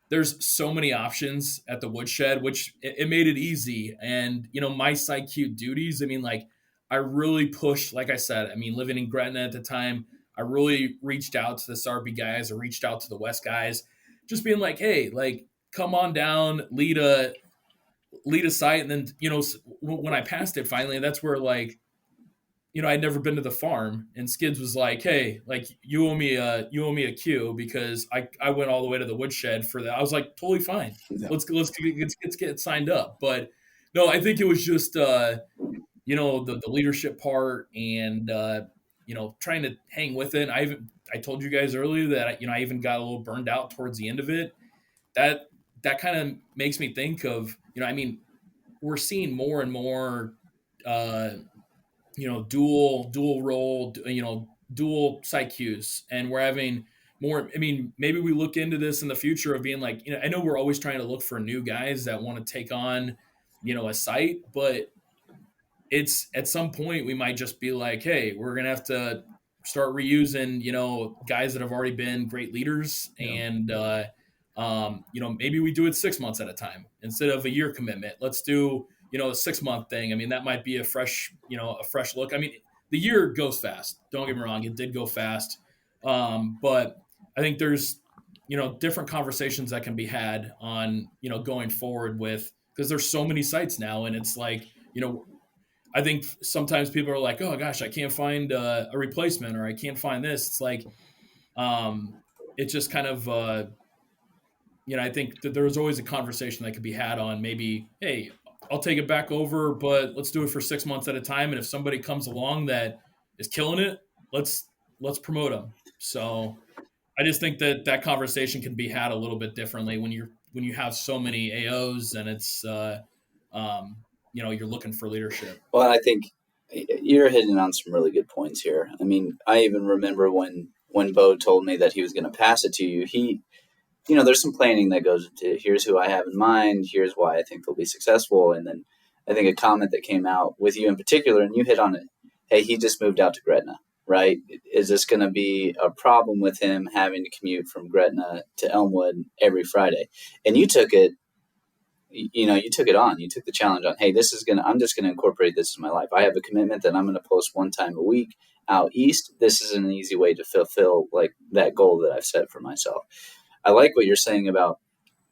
there's so many options at the woodshed, which it made it easy. And my site Q duties, I really pushed, like I said, living in Gretna at the time, I really reached out to the SRP guys. I reached out to the West guys, just being like, hey, like, come on down, lead a site. And then, when I passed it finally, that's where, like, I'd never been to the farm, and Skids was like, hey, like, you owe me a queue, because I went all the way to the woodshed for that. I was like, totally fine. Yeah. Let's get signed up. But no, I think it was just, the leadership part and, trying to hang with it. I told you guys earlier that, I even got a little burned out towards the end of it. That kind of makes me think of, we're seeing more and more, dual role, dual site queues, and we're having more. Maybe we look into this in the future of being like, I know we're always trying to look for new guys that want to take on, a site, but it's at some point we might just be like, hey, we're going to have to start reusing, guys that have already been great leaders, and maybe we do it 6 months at a time instead of a year commitment. Let's do a 6 month thing. I mean, that might be a fresh look. I mean, the year goes fast. Don't get me wrong, it did go fast, but I think there's different conversations that can be had on going forward with, because there's so many sites now, and it's like I think sometimes people are like, oh gosh, I can't find a replacement, or I can't find this. It's like, it's just kind of, I think that there's always a conversation that could be had on maybe, hey, I'll take it back over, but let's do it for 6 months at a time. And if somebody comes along that is killing it, let's promote them. So I just think that conversation can be had a little bit differently when you have so many AOs, and it's, you're looking for leadership. Well, I think you're hitting on some really good points here. I mean, I even remember when Bo told me that he was going to pass it to you, there's some planning that goes into, here's who I have in mind, here's why I think they'll be successful. And then I think a comment that came out with you in particular, and you hit on it, hey, he just moved out to Gretna, right? Is this going to be a problem with him having to commute from Gretna to Elmwood every Friday? And you took it, you took it on. You took the challenge on, hey, I'm just going to incorporate this in my life. I have a commitment that I'm going to post one time a week out east. This is an easy way to fulfill like that goal that I've set for myself. I like what you're saying about,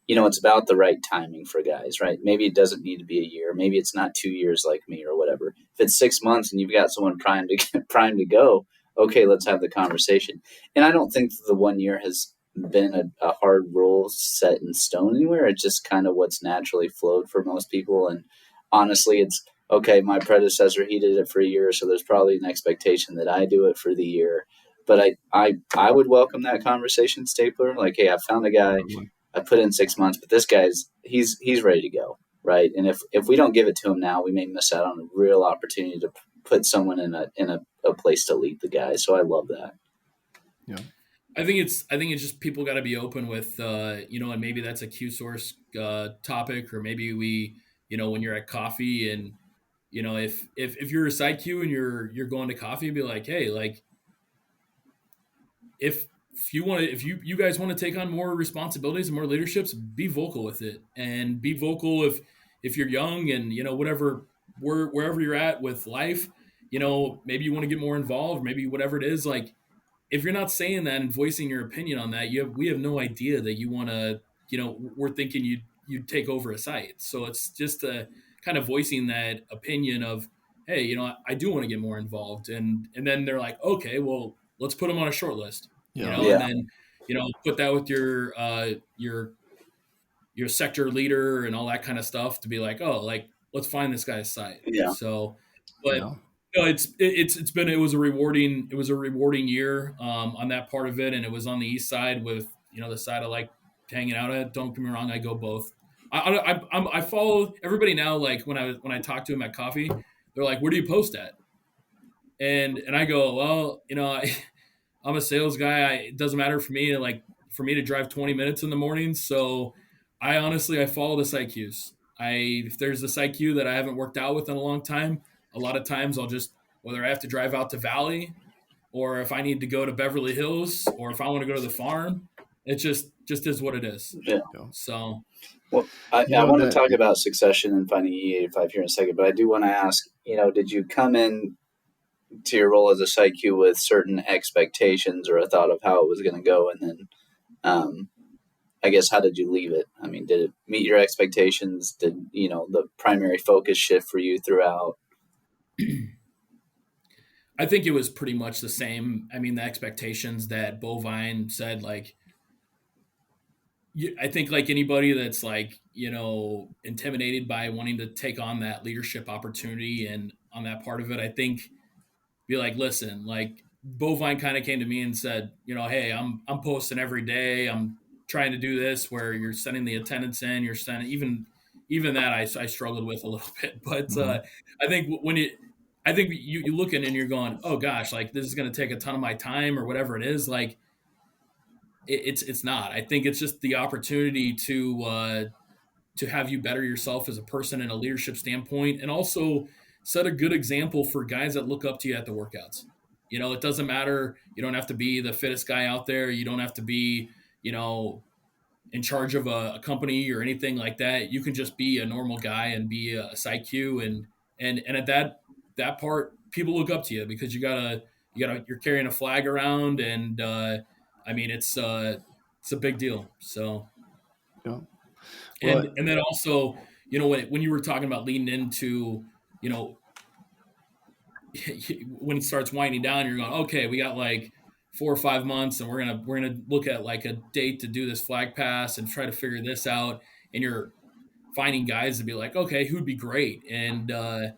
it's about the right timing for guys, right? Maybe it doesn't need to be a year. Maybe it's not 2 years like me or whatever. If it's 6 months and you've got someone primed to go, okay, let's have the conversation. And I don't think the 1 year has been a hard rule set in stone anywhere. It's just kind of what's naturally flowed for most people. And honestly, it's okay, my predecessor, he did it for a year, so there's probably an expectation that I do it for the year. But I would welcome that conversation, Stapler. Like, hey, I found a guy, I put in 6 months, but this guy's he's ready to go, right? And if we don't give it to him now, we may miss out on a real opportunity to put someone in a place to lead the guy. So I love that. Yeah. I think it's just people got to be open with, and maybe that's a Q source topic, or maybe we, when you're at coffee and, if you're a side Q and you're going to coffee, be like, hey, like, if you guys want to take on more responsibilities and more leaderships, be vocal with it, and be vocal if you're young and, wherever you're at with life, maybe you want to get more involved, maybe whatever it is, like, if you're not saying that and voicing your opinion on that, we have no idea that you want to, we're thinking you'd take over a site. So it's just kind of voicing that opinion of, hey, I do want to get more involved. And then they're like, okay, well, let's put them on a short list, and then, put that with your sector leader and all that kind of stuff to be like, oh, like, let's find this guy's site. Yeah. So, but it was a rewarding year on that part of it, and it was on the east side with the side I like hanging out at. Don't get me wrong, I go both. I follow everybody now. Like when I talk to them at coffee, they're like, "Where do you post at?" And I go, "Well, I'm a sales guy. It doesn't matter for me to drive 20 minutes in the morning. So I follow the site queues. If there's a site queue that I haven't worked out with in a long time, a lot of times I'll just, whether I have to drive out to Valley, or if I need to go to Beverly Hills, or if I want to go to the farm, it just is what it is. Yeah. So, well, I want to talk about succession and finding E85 here in a second, but I do want to ask, did you come in to your role as a site Q with certain expectations or a thought of how it was going to go, and then I guess how did you leave it? I mean, did it meet your expectations? Did the primary focus shift for you throughout? I think it was pretty much the same. I mean, the expectations that Bovine said, like, I think like anybody that's like, intimidated by wanting to take on that leadership opportunity and on that part of it, I think be like, listen, like Bovine kind of came to me and said, hey, I'm posting every day. I'm trying to do this where you're sending the attendance in, you're sending even that I struggled with a little bit, but I think you look in and you're going, oh gosh, like this is going to take a ton of my time or whatever it is. Like it's not. I think it's just the opportunity to have you better yourself as a person in a leadership standpoint, and also set a good example for guys that look up to you at the workouts. It doesn't matter. You don't have to be the fittest guy out there. You don't have to be, in charge of a company or anything like that. You can just be a normal guy and be a site Q, and at that part, people look up to you because you're carrying a flag around, and it's a big deal. So, Yeah. and then also, when you were talking about leading into, when it starts winding down, you're going, okay, we got like 4 or 5 months, and we're gonna look at like a date to do this flag pass and try to figure this out. And you're finding guys to be like, okay, who'd be great? And there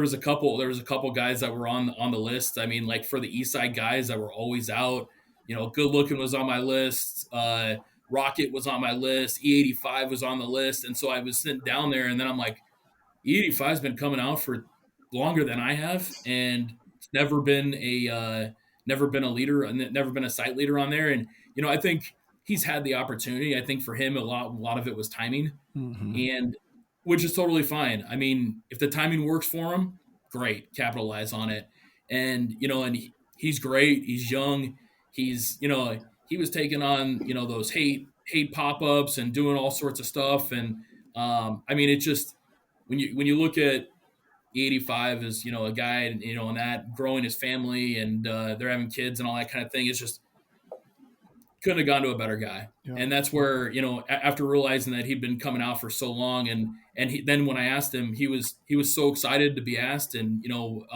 was a couple guys that were on the list. I mean, like for the East Side guys that were always out, Good Looking was on my list. Rocket was on my list. E85 was on the list, and so I was sitting down there, and then I'm like, E85's been coming out for longer than I have, and it's never been a leader, and never been a site leader on there. And I think he's had the opportunity. I think for him, a lot of it was timing, and which is totally fine. I mean, if the timing works for him, great, capitalize on it. And he's great. He's young. He's he was taking on those hate pop ups and doing all sorts of stuff. And it just when you look at 85 as a guy, and that growing his family, and they're having kids and all that kind of thing, it's just couldn't have gone to a better guy. Yeah. And that's where after realizing that he'd been coming out for so long, and then when I asked him, he was so excited to be asked, and on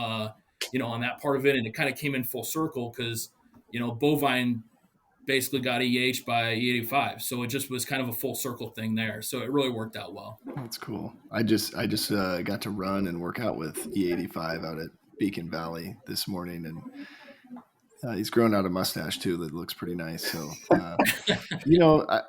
that part of it, and it kind of came in full circle because Bovine basically got EH by E85, so it just was kind of a full circle thing there. So it really worked out well. That's cool. I just got to run and work out with E85 out at Beacon Valley this morning, and he's grown out a mustache too that looks pretty nice. So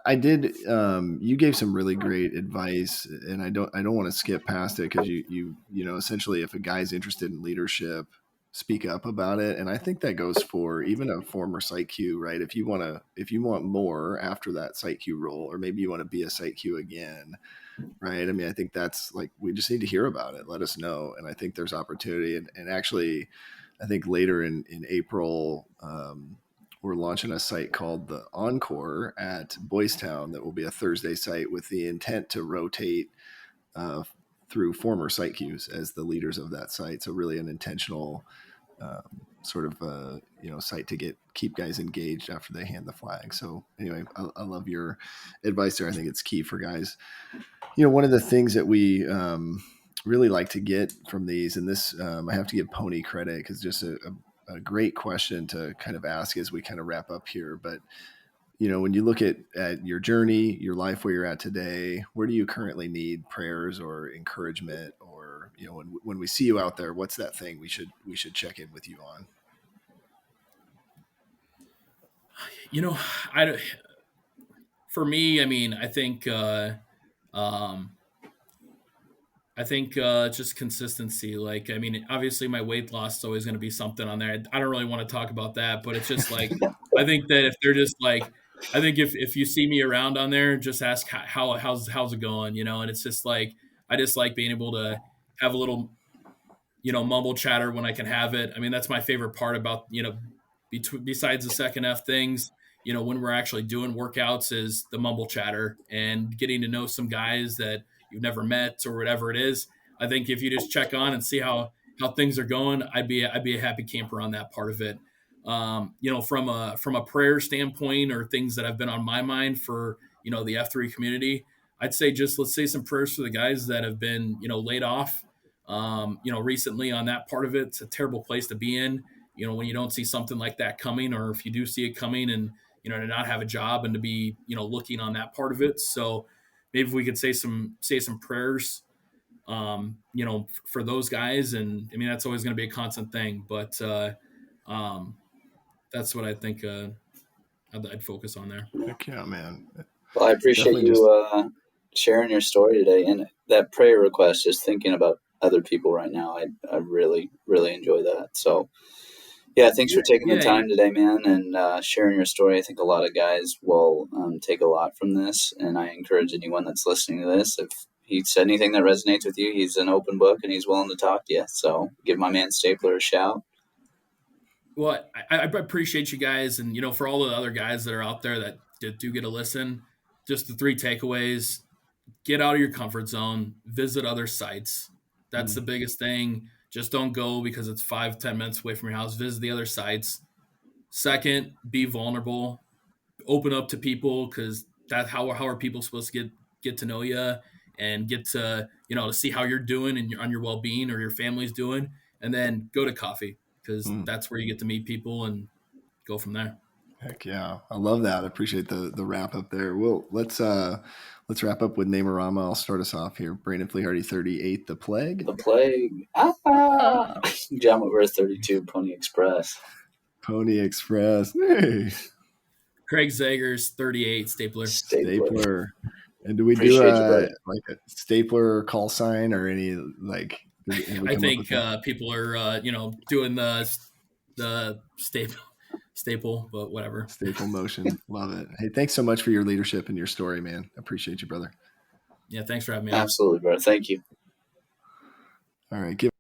I did. You gave some really great advice, and I don't want to skip past it because you essentially, if a guy's interested in leadership, speak up about it. And I think that goes for even a former site Q, right? If you want more after that site Q role, or maybe you want to be a site Q again, right? I mean, I think that's like, we just need to hear about it. Let us know. And I think there's opportunity. And actually, I think later in April, we're launching a site called the Encore at Boys Town that will be a Thursday site with the intent to rotate through former site Qs as the leaders of that site. So really an intentional sort of site to keep guys engaged after they hand the flag. So anyway, I love your advice there. I think it's key for guys. One of the things that we really like to get from these, and this I have to give Pony credit because just a great question to kind of ask as we kind of wrap up here. But when you look at your journey, your life, where you're at today, where do you currently need prayers or encouragement, or when we see you out there, what's that thing we should check in with you on? For me, I mean, I think just consistency. Like, I mean, obviously my weight loss is always going to be something on there. I don't really want to talk about that, but it's just like, I think that if they're just like, I think if you see me around on there, just ask how's it going, and it's just like, I just like being able to have a little, mumble chatter when I can have it. I mean, that's my favorite part about, besides the second F things, when we're actually doing workouts, is the mumble chatter and getting to know some guys that you've never met or whatever it is. I think if you just check on and see how things are going, I'd be a happy camper on that part of it. From a prayer standpoint, or things that have been on my mind for, the F3 community, I'd say just let's say some prayers for the guys that have been, laid off, recently on that part of it. It's a terrible place to be in, when you don't see something like that coming, or if you do see it coming and, to not have a job and to be, looking on that part of it. So maybe if we could say some prayers, for those guys. And I mean, that's always going to be a constant thing, but, that's what I think I'd focus on there. Heck yeah, man. Well, I appreciate you sharing your story today, and that prayer request, just thinking about other people right now. I really, really enjoy that. So yeah, thanks for taking the time today, man, and sharing your story. I think a lot of guys will take a lot from this, and I encourage anyone that's listening to this, he said anything that resonates with you, he's an open book and he's willing to talk to you. So give my man Stapler a shout. Well, I appreciate you guys, and for all the other guys that are out there that do get a listen, just the 3 takeaways: get out of your comfort zone, visit other sites. That's the biggest thing. Just don't go because it's 5-10 minutes away from your house. Visit the other sites. Second, be vulnerable, open up to people, because that's how are people supposed to get to know you and get to to see how you're doing and on your well-being or your family's doing, and then go to coffee, because that's where you get to meet people and go from there. Heck yeah. I love that. I appreciate the wrap up there. Well, let's wrap up with Namerama. I'll start us off here. Brandon Fleharty, 38, The Plague. The Plague. John Whitworth, 32, Pony Express. Pony Express. Hey. Craig Zagers, 38, Stapler. And do we Appreciate do like a stapler call sign or any like? I think people are doing the staple, but whatever. Staple motion. Love it. Hey, thanks so much for your leadership and your story, man. Appreciate you, brother. Yeah, thanks for having me on. Absolutely, bro. Thank you. All right.